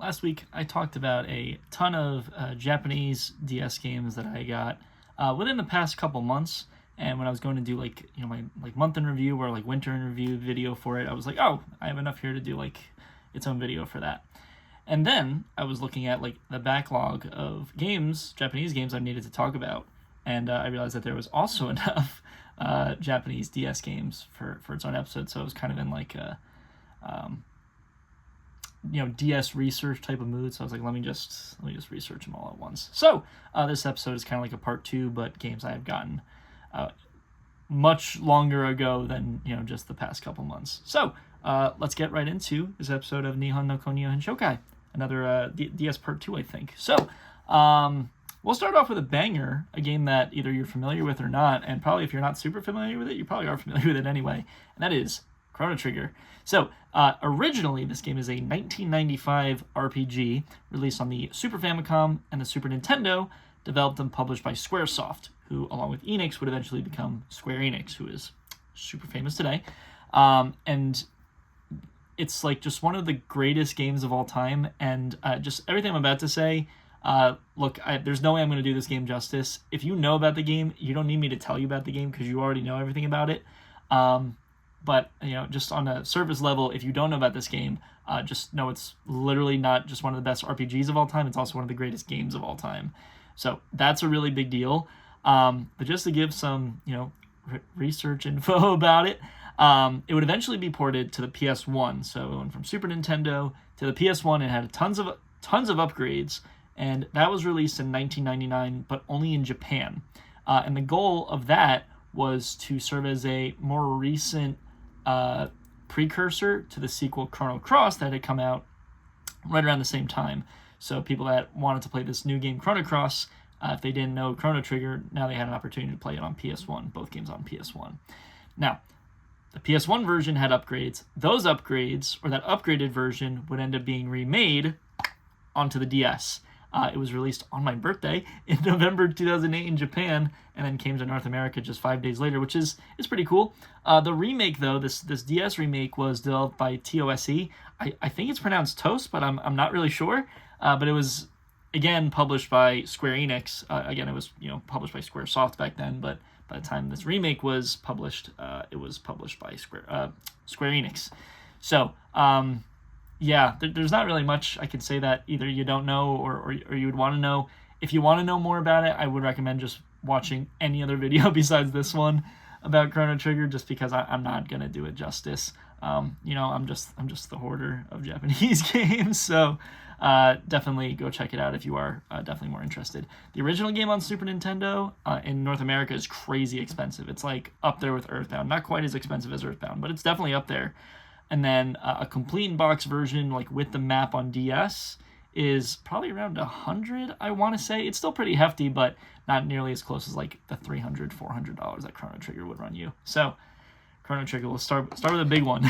last week I talked about a ton of Japanese DS games that I got within the past couple months. And when I was going to do my month in review or winter in review video for it, I was like, oh, I have enough here to do its own video for that. And then I was looking at the backlog of games, Japanese games I needed to talk about, and I realized that there was also enough Japanese DS games for its own episode. So I was kind of in DS research type of mood. So I was like, let me just research them all at once. So this episode is kind of like a part two, but games I have gotten much longer ago than just the past couple months. So let's get right into this episode of Nihon no Konyo Shoukai, another DS part two, I think. So we'll start off with a banger, a game that either you're familiar with or not, and probably if you're not super familiar with it, you probably are familiar with it anyway, and that is Chrono Trigger. So originally, this game is a 1995 RPG released on the Super Famicom and the Super Nintendo, developed and published by Squaresoft, who, along with Enix, would eventually become Square Enix, who is super famous today. And it's just one of the greatest games of all time. And just everything I'm about to say, there's no way I'm going to do this game justice. If you know about the game, you don't need me to tell you about the game because you already know everything about it. But just on a surface level, if you don't know about this game, just know it's literally not just one of the best RPGs of all time. It's also one of the greatest games of all time. So that's a really big deal. But just to give some, research info about it, it would eventually be ported to the PS1. So it went from Super Nintendo to the PS1 and had tons of upgrades. And that was released in 1999, but only in Japan. And the goal of that was to serve as a more recent precursor to the sequel Chrono Cross that had come out right around the same time. So people that wanted to play this new game Chrono Cross, if they didn't know Chrono Trigger, now they had an opportunity to play it on PS1, both games on PS1. Now, the PS1 version had upgrades. Those upgrades, or that upgraded version, would end up being remade onto the DS. It was released on my birthday in November 2008 in Japan, and then came to North America just 5 days later, which is pretty cool. The remake, though, this DS remake was developed by TOSE. I think it's pronounced Toast, but I'm not really sure. But it was, again, published by Square Enix. Again, it was published by Squaresoft back then, but by the time this remake was published, it was published by Square Enix. So, there's not really much I could say that either you don't know or you would want to know. If you want to know more about it, I would recommend just watching any other video besides this one about Chrono Trigger, just because I'm not gonna do it justice. I'm just the hoarder of Japanese games, so definitely go check it out if you are definitely more interested. The original game on Super Nintendo in North America is crazy expensive. It's up there with Earthbound. Not quite as expensive as Earthbound, but it's definitely up there. And then a complete in-box version, with the map on DS, is probably around $100, I want to say. It's still pretty hefty, but not nearly as close as the $300, $400 that Chrono Trigger would run you. So, Chrono Trigger, we'll start with a big one.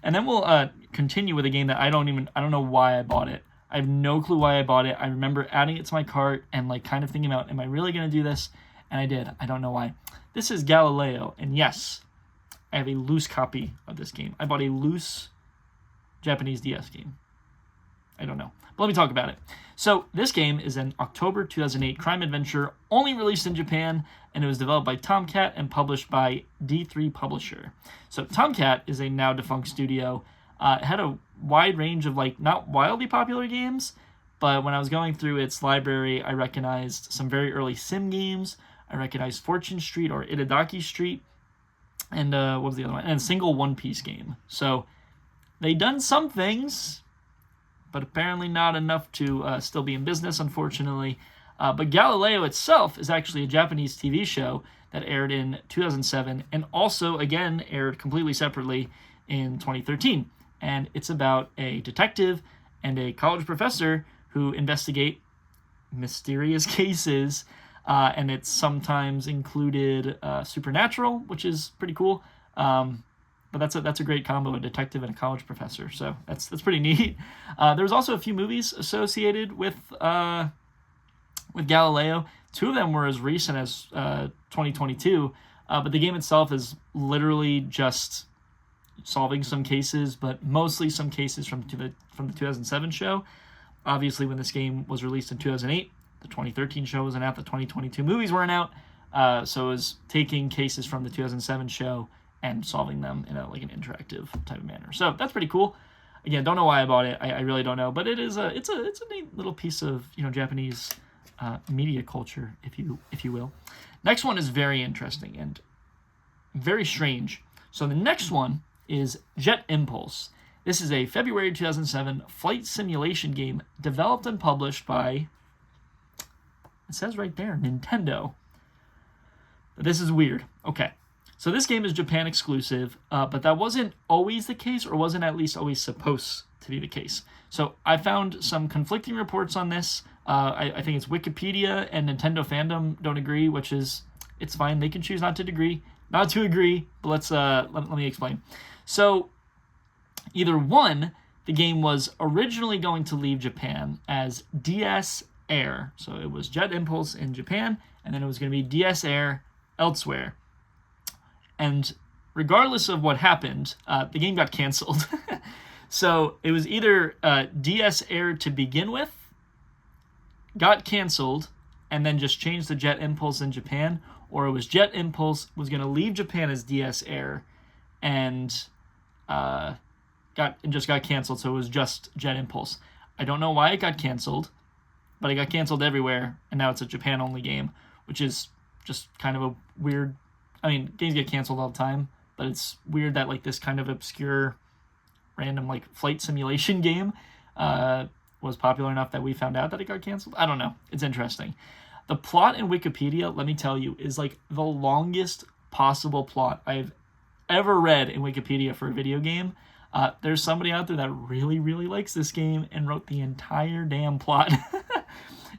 And then we'll continue with a game that I don't know why I bought it. I have no clue why I bought it. I remember adding it to my cart and kind of thinking about, am I really going to do this? And I did. I don't know why. This is Galileo, and yes, I have a loose copy of this game. I bought a loose Japanese DS game. I don't know. But let me talk about it. So this game is an October 2008 crime adventure, only released in Japan, and it was developed by Tomcat and published by D3 Publisher. So Tomcat is a now defunct studio. It had a wide range of not wildly popular games, but when I was going through its library, I recognized some very early sim games. I recognized Fortune Street or Itadaki Street. And what was the other one? And a single One Piece game. So they done some things, but apparently not enough to still be in business, unfortunately. But Galileo itself is actually a Japanese TV show that aired in 2007 and also, again, aired completely separately in 2013. And it's about a detective and a college professor who investigate mysterious cases. And it's sometimes included supernatural, which is pretty cool. But that's a great combo, a detective and a college professor. So that's pretty neat. There was also a few movies associated with Galileo. Two of them were as recent as 2022. But the game itself is literally just solving some cases, but mostly some cases from the 2007 show. Obviously, when this game was released in 2008, the 2013 show wasn't out, the 2022 movies weren't out, so it was taking cases from the 2007 show and solving them in like an interactive type of manner. So that's pretty cool. Again, don't know why I bought it. I really don't know, but it's a neat little piece of Japanese media culture, if you will. Next one is very interesting and very strange. So the next one is Jet Impulse. This is a February 2007 flight simulation game developed and published by, it says right there, Nintendo. But this is weird. Okay. So this game is Japan exclusive, but that wasn't always the case, or wasn't at least always supposed to be the case. So I found some conflicting reports on this. I think it's Wikipedia and Nintendo fandom don't agree, which is, it's fine. They can choose not to agree, but let's let me explain. So either one, the game was originally going to leave Japan as DS Air. So it was Jet Impulse in Japan, and then it was going to be DS Air elsewhere. And regardless of what happened, the game got canceled. So it was either DS Air to begin with, got canceled, and then just changed to Jet Impulse in Japan, or it was Jet Impulse was going to leave Japan as DS Air and just got canceled, so it was just Jet Impulse. I don't know why it got canceled, but it got canceled everywhere, and now it's a Japan-only game, which is just kind of a weird... I mean, games get canceled all the time, but it's weird that like this kind of obscure, random like flight simulation game was popular enough that we found out that it got canceled. I don't know. It's interesting. The plot in Wikipedia, let me tell you, is like the longest possible plot I've ever read in Wikipedia for a video game. There's somebody out there that really, really likes this game and wrote the entire damn plot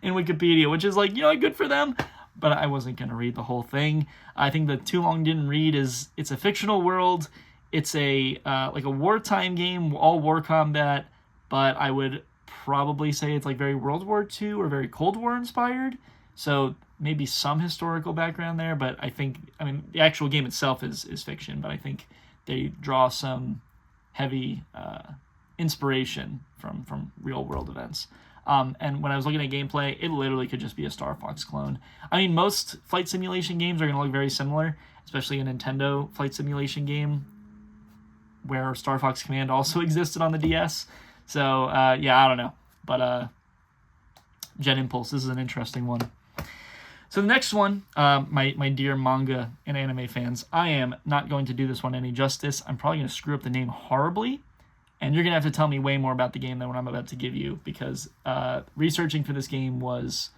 in Wikipedia, which is like, good for them. But I wasn't going to read the whole thing. I think the too long didn't read is it's a fictional world. It's a like a wartime game, all war combat, but I would probably say it's like very World War II or very Cold War inspired. So maybe some historical background there, but the actual game itself is fiction, but I think they draw some heavy inspiration from real world events. And when I was looking at gameplay, it literally could just be a Star Fox clone. I mean, most flight simulation games are going to look very similar, especially a Nintendo flight simulation game where Star Fox Command also existed on the DS. So, I don't know. But Jet Impulse, this is an interesting one. So the next one, my dear manga and anime fans, I am not going to do this one any justice. I'm probably going to screw up the name horribly. And you're going to have to tell me way more about the game than what I'm about to give you, because researching for this game was,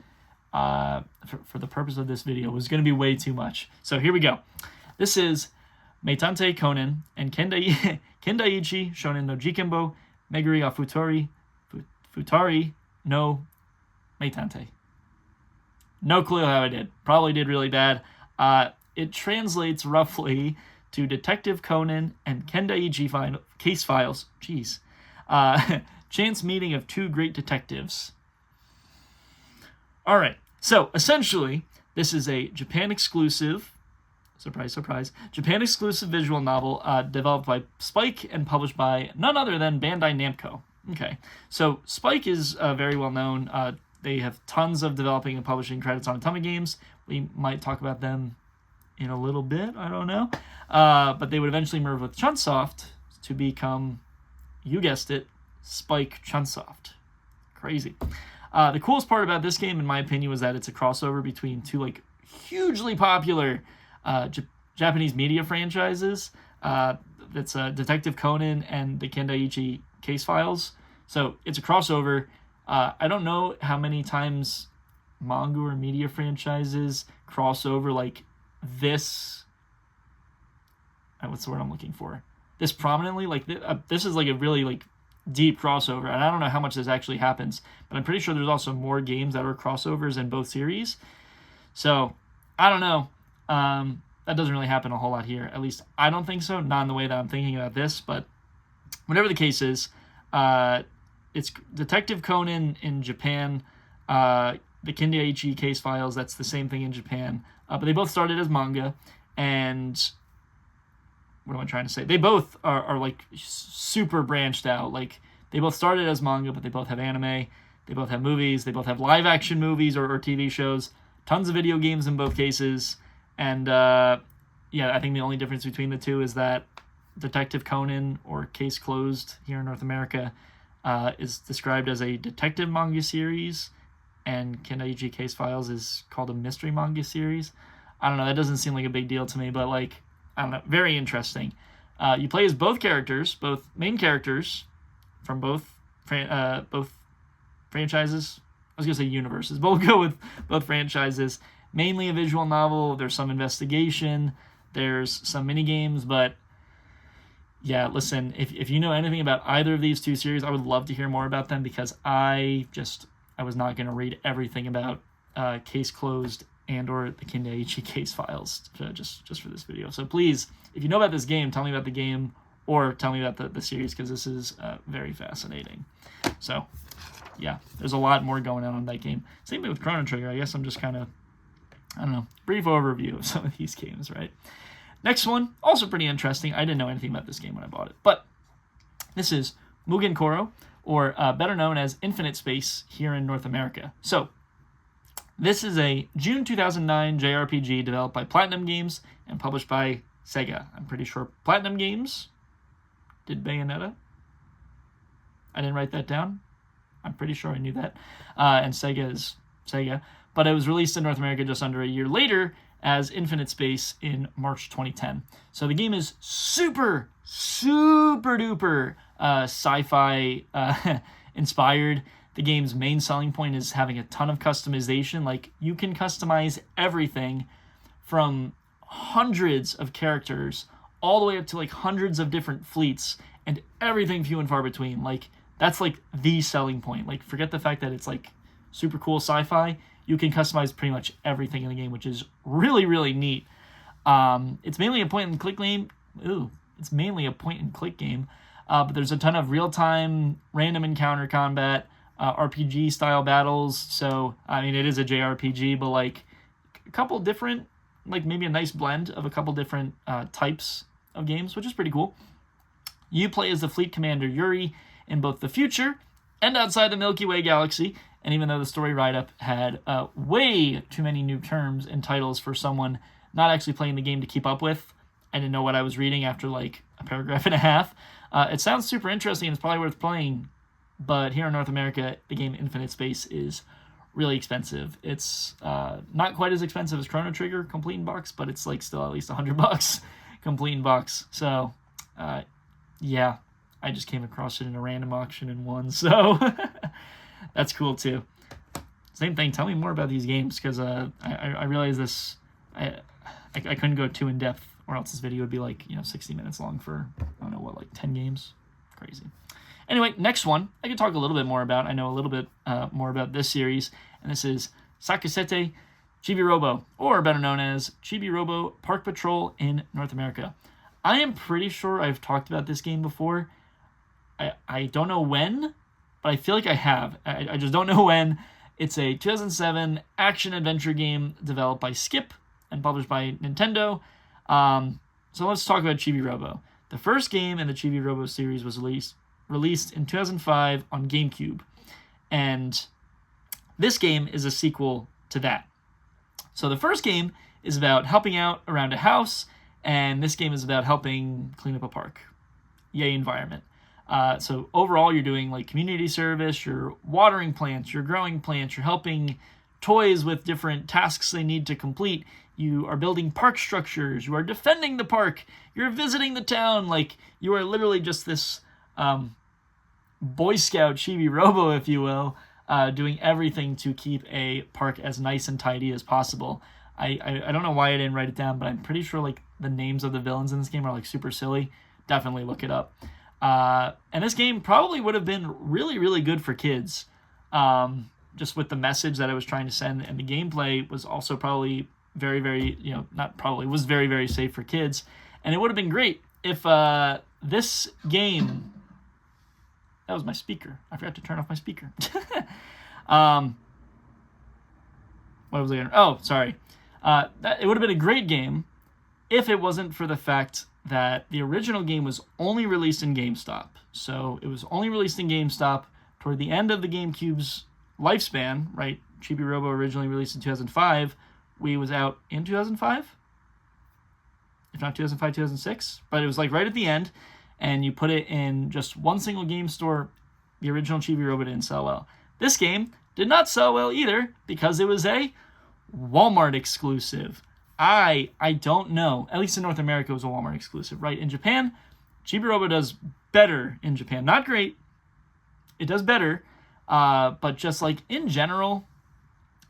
for the purpose of this video, was going to be way too much. So here we go. This is Meitante Konen and Kendaiichi Shonen no Jikembo Meguri ga Futari no Meitante. No clue how I did. Probably did really bad. It translates roughly to Detective Conan and Kendaiichi case files. Jeez. Chance meeting of two great detectives. All right. So, essentially, this is a Japan-exclusive, surprise, surprise, Japan-exclusive visual novel developed by Spike and published by none other than Bandai Namco. Okay. So, Spike is very well known. They have tons of developing and publishing credits on a ton of games. We might talk about them in a little bit, I don't know. But they would eventually merge with Chunsoft to become, you guessed it, Spike Chunsoft. Crazy. The coolest part about this game, in my opinion, was that it's a crossover between two like hugely popular Japanese media franchises. That's Detective Conan and the Kendaiichi case files. So it's a crossover. I don't know how many times manga or media franchises cross over like this. What's the word I'm looking for? This prominently, like this is like a really like deep crossover, and I don't know how much this actually happens, but I'm pretty sure there's also more games that are crossovers in both series. So I don't know. That doesn't really happen a whole lot here. At least I don't think so. Not in the way that I'm thinking about this, but whatever the case is, it's Detective Conan in Japan. The Kendaiichi case files, that's the same thing in Japan. But they both started as manga, and what am I trying to say? They both are like super branched out. Like they both started as manga, but they both have anime. They both have movies. They both have live action movies or TV shows. Tons of video games in both cases. And yeah, I think the only difference between the two is that Detective Conan, or Case Closed here in North America, is described as a detective manga series, and Kindaichi Case Files is called a mystery manga series. I don't know, that doesn't seem like a big deal to me, but like, I don't know, very interesting. You play as both characters, both main characters from both franchises. I was going to say universes, but we'll go with both franchises. Mainly a visual novel. There's some investigation. There's some mini games, but yeah, listen, if you know anything about either of these two series, I would love to hear more about them, because I was not going to read everything about Case Closed and or the Kindaichi Case Files just for this video. So please, if you know about this game, tell me about the game, or tell me about the series, because this is very fascinating. So yeah, there's a lot more going on in that game. Same thing with Chrono Trigger. I guess I'm just kind of, I don't know, brief overview of some of these games, right? Next one, also pretty interesting. I didn't know anything about this game when I bought it, but this is Mugen Koro, or better known as Infinite Space here in North America. So this is a June 2009 JRPG developed by Platinum Games and published by Sega. I'm pretty sure Platinum Games did Bayonetta. I didn't write that down. I'm pretty sure I knew that. And Sega is Sega. But it was released in North America just under a year later as Infinite Space in March 2010. So the game is super duper sci-fi inspired. The game's main selling point is having a ton of customization. Like, you can customize everything from hundreds of characters all the way up to like hundreds of different fleets, and everything few and far between. Like, that's like the selling point. Like, forget the fact that it's like super cool sci-fi. You can customize pretty much everything in the game, which is really neat. It's mainly a point and click game. It's mainly a point and click game, but there's a ton of real-time random encounter combat, RPG style battles. So I mean, it is a JRPG, but like a couple different, like maybe a nice blend of a couple different types of games, which is pretty cool. You play as the fleet commander Yuri in both the future and outside the Milky Way galaxy. And even though the story write-up had way too many new terms and titles for someone not actually playing the game to keep up with, I didn't know what I was reading after like a paragraph and a half. It sounds super interesting and it's probably worth playing, but here in North America, the game Infinite Space is really expensive. It's not quite as expensive as Chrono Trigger complete in box, but it's like still at least $100 complete in box. So yeah, I just came across it in a random auction and won, so that's cool too. Same thing, tell me more about these games, because I realize this, I couldn't go too in depth, or else this video would be like 60 minutes long for, I don't know what, like 10 games. Crazy. Anyway, next one I could talk a little bit more about. I know a little bit more about this series, and this is Sakusete Chibi-Robo, or better known as Chibi-Robo Park Patrol in North America. I am pretty sure I've talked about this game before. I don't know when, but I feel like I have. I just don't know when. It's a 2007 action-adventure game developed by Skip and published by Nintendo. So let's talk about Chibi-Robo. The first game in the Chibi-Robo series was released in 2005 on GameCube. And this game is a sequel to that. So the first game is about helping out around a house, and this game is about helping clean up a park. Yay, environment. So overall, you're doing like community service, you're watering plants, you're growing plants, you're helping toys with different tasks they need to complete. You are building park structures, you are defending the park, you're visiting the town. Like, you are literally just this Boy Scout Chibi-Robo, if you will, doing everything to keep a park as nice and tidy as possible. I don't know why I didn't write it down, but I'm pretty sure like the names of the villains in this game are like super silly. Definitely look it up. And this game probably would have been really good for kids, just with the message that I was trying to send, and the gameplay was also probably very was very safe for kids, and it would have been great if this game. That was my speaker. I forgot to turn off my speaker. What was I going to... Oh, sorry. It would have been a great game if it wasn't for the fact that the original game was only released in GameStop. So it was only released in GameStop toward the end of the GameCube's lifespan, right? Chibi Robo originally released in 2005. Wii was out in 2005? If not 2005, 2006. But it was like right at the end, and you put it in just one single game store. The original Chibi Robo didn't sell well. This game did not sell well either because it was a Walmart exclusive. I don't know. At least in North America, it was a Walmart exclusive, right? In Japan, Chibi Robo does better in Japan. Not great. It does better. But just like in general,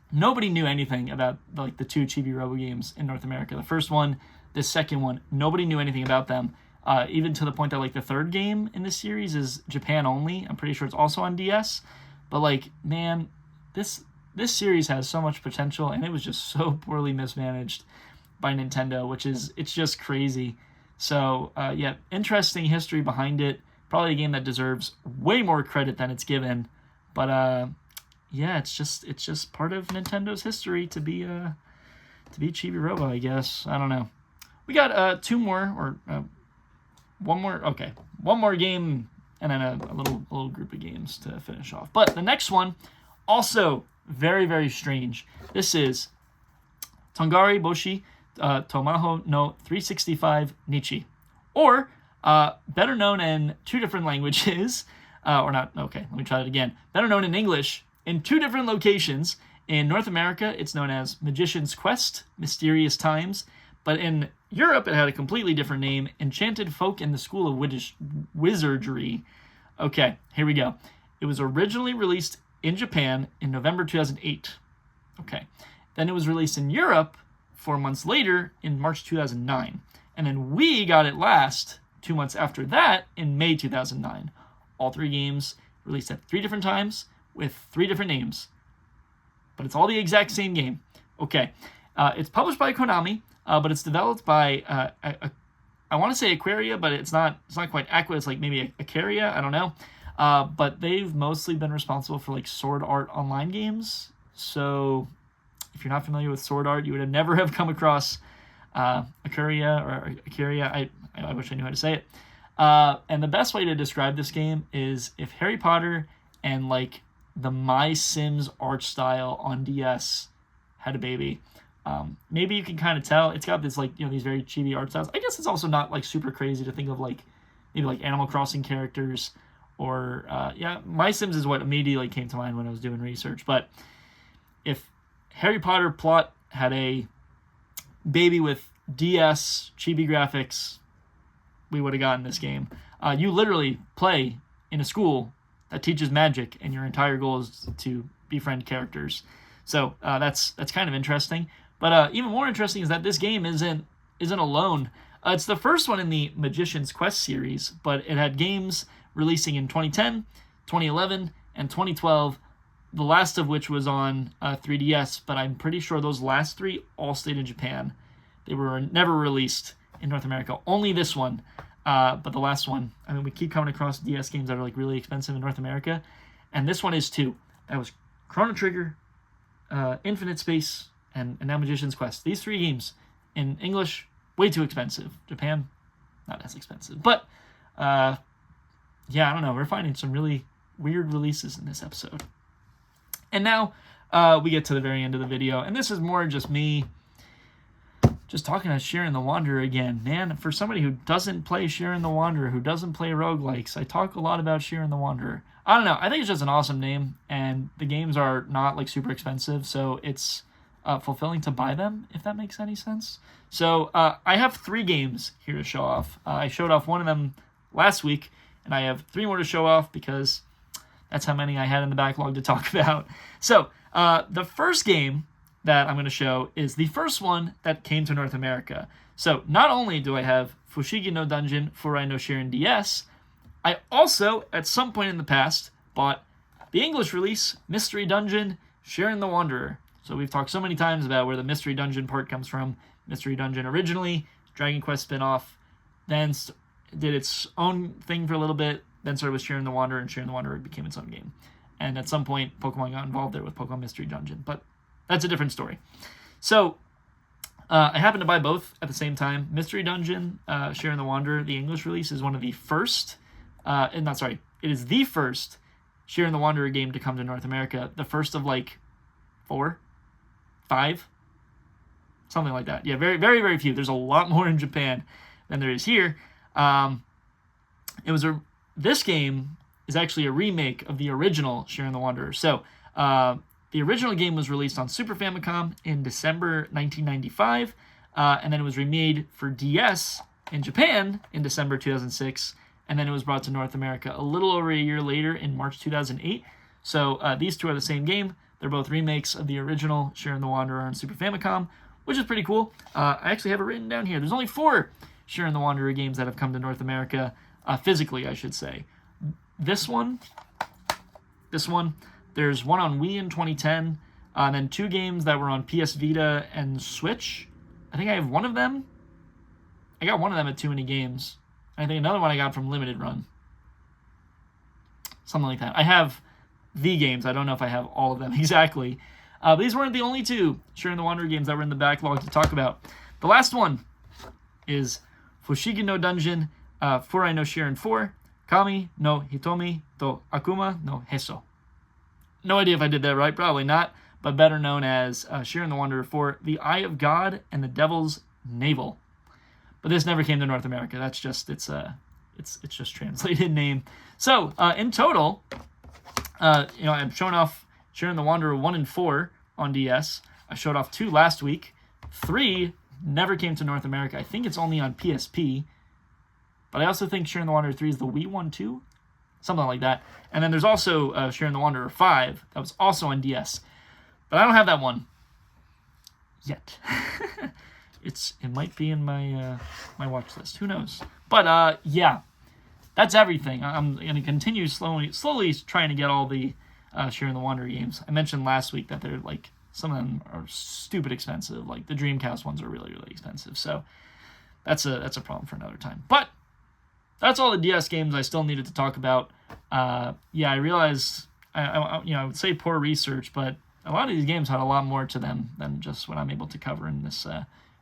nobody knew anything about like the two Chibi Robo games in North America. The first one, the second one, nobody knew anything about them. Even to the point that like the third game in this series is Japan only. I'm pretty sure it's also on DS. But like, man, this series has so much potential, and it was just so poorly mismanaged by Nintendo, it's just crazy. So yeah, interesting history behind it. Probably a game that deserves way more credit than it's given. But yeah, it's just part of Nintendo's history to be Chibi Robo, I guess. I don't know. We got two more or one more. Okay, one more game, and then a little group of games to finish off. But the next one, also very, very strange. This is Tongari Boshi Tomaho no 365 Nichi, or better known in two different languages, or not. Okay, let me try it again. Better known in English in two different locations. In North America, it's known as Magician's Quest, Mysterious Times, but in Europe, it had a completely different name, Enchanted Folk in the School of Wizardry. Okay, here we go. It was originally released in Japan in November 2008. Okay. Then it was released in Europe 4 months later in March 2009. And then we got it last 2 months after that in May 2009. All three games released at 3 different times with 3 different names. But it's all the exact same game. Okay. It's published by Konami, but it's developed by I want to say Aquaria, but it's not quite Aqua. It's like maybe Acaria. I don't know. But they've mostly been responsible for like Sword Art Online games. So if you're not familiar with Sword Art, you would have never have come across Acaria or Acaria. I wish I knew how to say it. And the best way to describe this game is if Harry Potter and like the My Sims art style on DS had a baby. Maybe you can kind of tell it's got this like, you know, these very chibi art styles. I guess it's also not like super crazy to think of like maybe like Animal Crossing characters. Or, yeah, My Sims is what immediately came to mind when I was doing research. But if Harry Potter plot had a baby with DS chibi graphics, we would have gotten this game. You literally play in a school that teaches magic, and your entire goal is to befriend characters. So that's kind of interesting. But even more interesting is that this game isn't alone. It's the first one in the Magician's Quest series, but it had games releasing in 2010, 2011, and 2012, the last of which was on 3DS, but I'm pretty sure those last 3 all stayed in Japan. They were never released in North America. Only this one, but the last one. I mean, we keep coming across DS games that are like really expensive in North America, and this one is too. That was Chrono Trigger, Infinite Space, and now Magician's Quest. These 3 games in English, way too expensive. Japan, not as expensive. But yeah, I don't know. We're finding some really weird releases in this episode. And now we get to the very end of the video. And this is more just me just talking about Shiren the Wanderer again. Man, for somebody who doesn't play Shiren the Wanderer, who doesn't play roguelikes, I talk a lot about Shiren the Wanderer. I don't know. I think it's just an awesome name. And the games are not like super expensive. So it's fulfilling to buy them, if that makes any sense. So I have 3 games here to show off. I showed off one of them last week. And I have 3 more to show off because that's how many I had in the backlog to talk about. So, the first game that I'm going to show is the first one that came to North America. So, not only do I have Fushigi no Dungeon Furai no Shiren DS, I also, at some point in the past, bought the English release, Mystery Dungeon Shiren the Wanderer. So, we've talked so many times about where the Mystery Dungeon part comes from. Mystery Dungeon originally, Dragon Quest spin-off, then did its own thing for a little bit, then started with Shiren the Wanderer, and Shiren the Wanderer became its own game. And at some point, Pokemon got involved there with Pokemon Mystery Dungeon, but that's a different story. So, I happened to buy both at the same time. Mystery Dungeon, Sharon the Wanderer, the English release, is one of the first, it is the first Sharon the Wanderer game to come to North America. The first of like 4, 5, something like that. Yeah, very, very, very few. There's a lot more in Japan than there is here. This game is actually a remake of the original Sharon the Wanderer. So, the original game was released on Super Famicom in December 1995, and then it was remade for DS in Japan in December 2006, and then it was brought to North America a little over a year later in March 2008. So these two are the same game. They're both remakes of the original Sharon the Wanderer on Super Famicom, which is pretty cool. I actually have it written down here. There's only 4 Sharon the Wanderer games that have come to North America, physically, I should say. This one, there's one on Wii in 2010, and then 2 games that were on PS Vita and Switch. I think I have one of them. I got one of them at Too Many Games. I think another one I got from Limited Run. Something like that. I have the games. I don't know if I have all of them exactly. But these weren't the only 2 Sharon the Wanderer games that were in the backlog to talk about. The last one is Fushigi no Dungeon, Furai no Sharon 4, Kami no Hitomi to Akuma no Heso. No idea if I did that right, probably not, but better known as Sharon the Wanderer 4, The Eye of God and the Devil's Navel. But this never came to North America. That's just it's just translated name. So in total, I'm showing off Sharon the Wanderer 1 and 4 on DS. I showed off 2 last week. 3 never came to North America. I think it's only on PSP. But I also think Sharon the Wanderer 3 is the Wii one too. Something like that. And then there's also Sharon the Wanderer 5 that was also on DS. But I don't have that one yet. It might be in my my watch list. Who knows? But yeah, that's everything. I'm going to continue slowly trying to get all the Sharon the Wanderer games. I mentioned last week that they're like, some of them are stupid expensive. Like the Dreamcast ones are really, really expensive. So that's a problem for another time. But that's all the DS games I still needed to talk about. Yeah, I realize I would say poor research, but a lot of these games had a lot more to them than just what I'm able to cover in this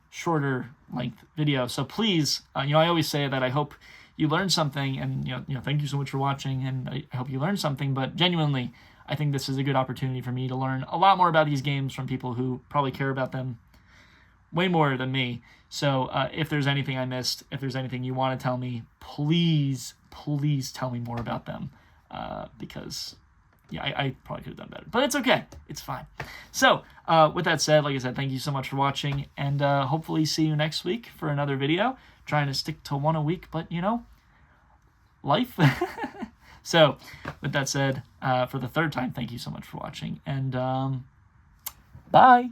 shorter length video. So please, I always say that I hope you learned something, and thank you so much for watching, and I hope you learned something. But genuinely, I think this is a good opportunity for me to learn a lot more about these games from people who probably care about them way more than me. So if there's anything I missed, if there's anything you want to tell me, please tell me more about them, because yeah, I probably could have done better, but it's okay. It's fine. So with that said, like I said, thank you so much for watching, and hopefully see you next week for another video. Trying to stick to one a week, but life. So with that said, for the 3rd time, thank you so much for watching, and bye.